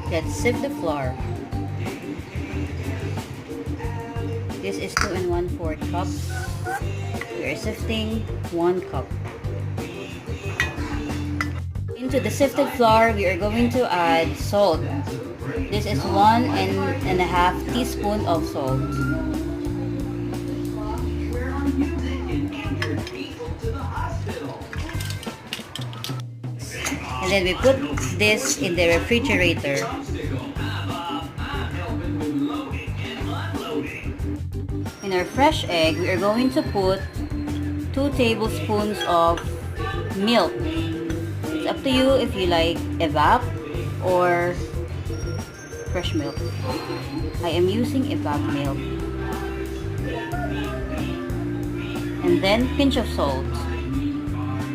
Let's sift the flour. This is 2 1/4 cups. We are sifting 1 cup. Into the sifted flour, we are going to add salt. This is 1.5 teaspoon of salt. And then we put this in the refrigerator. In our fresh egg, we are going to put 2 tablespoons of milk. It's up to you if you like evap or fresh milk. I am using evap milk. And then pinch of salt.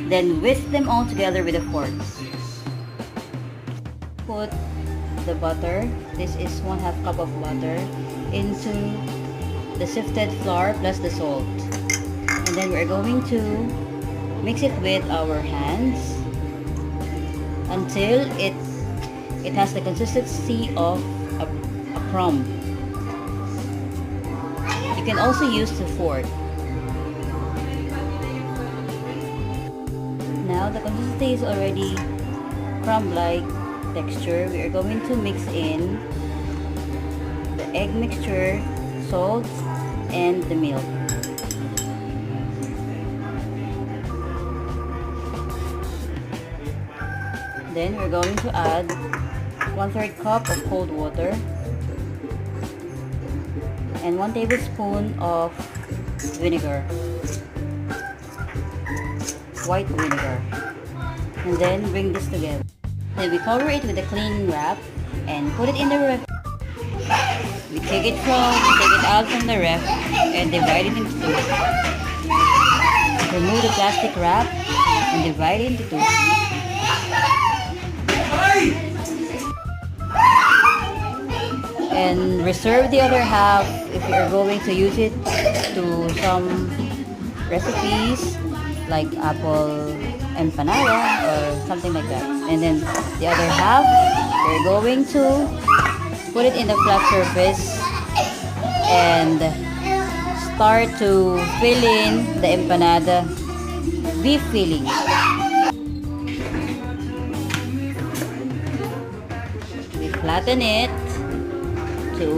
Then whisk them all together with a fork. Put the butter, this is 1/2 cup of butter, into the sifted flour plus the salt. And then we're going to mix it with our hands until it has the consistency of a crumb. You can also use the fork. Now the consistency is already crumb-like texture. We are going to mix in the egg mixture, salt, and the milk. Then we're going to add 1/3 cup of cold water and 1 tablespoon of vinegar, white vinegar. And then bring this together. Then we cover it with a cling wrap and put it in the ref. We take it out from the ref and divide it into 2. Remove the plastic wrap and divide it into 2. And reserve the other half if you are going to use it to some recipes like apple empanada or something like that. And then the other half, we're going to put it in the flat surface and start to fill in the empanada beef filling. We flatten it to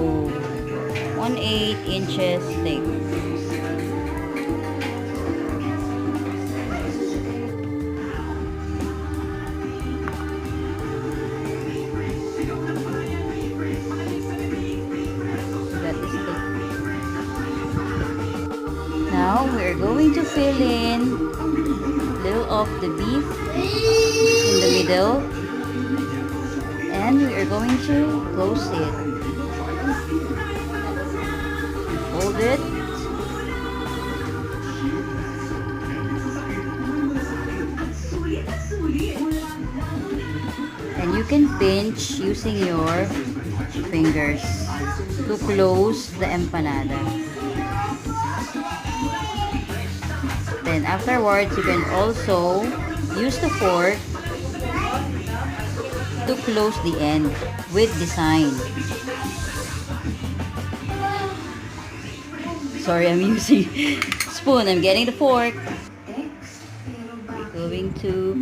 1/8 inches thick. Now we're going to fill in a little of the beef in the middle, and we are going to close it. Hold it. And you can pinch using your fingers to close the empanada. Then afterwards, you can also use the fork to close the end with design. Sorry, I'm using spoon. I'm getting the fork. We're going to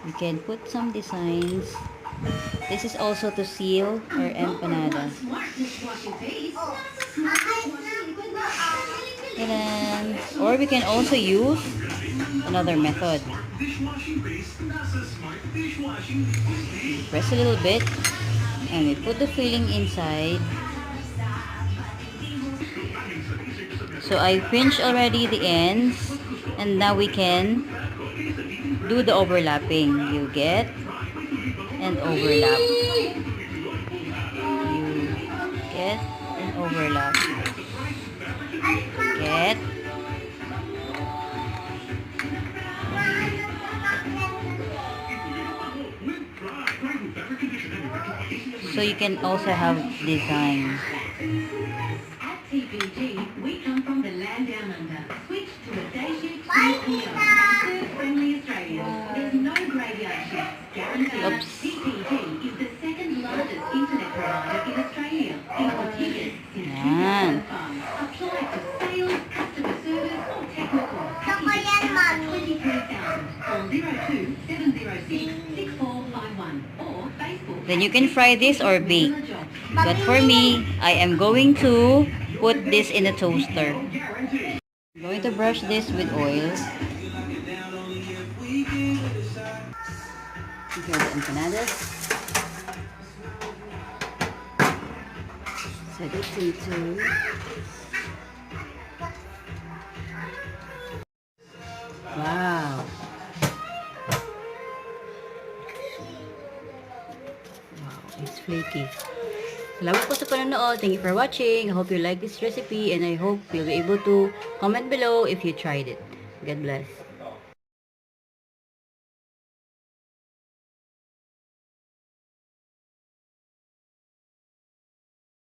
we can put some designs. This is also to seal our empanada. Or we can also use another method. Press a little bit and we put the filling inside. So I pinched already the ends, and now we can do the overlapping. You get and overlap. You get and overlap. Get. so you can also have design. At TPG, we come from the land down under. Switch to a day shift 2 p.m. and serve friendly Australians. There's no graveyard shifts. Guaranteed. Oops. TPG is the second largest internet provider in Australia. Imported since Yan. 2005. Apply to sales, customer service or technical. Package at 23,000. Call 02 706 6451 or Facebook. Then you can fry this or bake. But for me, I am going to put this in a toaster. I'm going to brush this with oil. Here are the empanadas. Set it into. Wow. It's flaky. Salamat po sa panonood. Thank you for watching. I hope you like this recipe and I hope you'll be able to comment below if you tried it. God bless.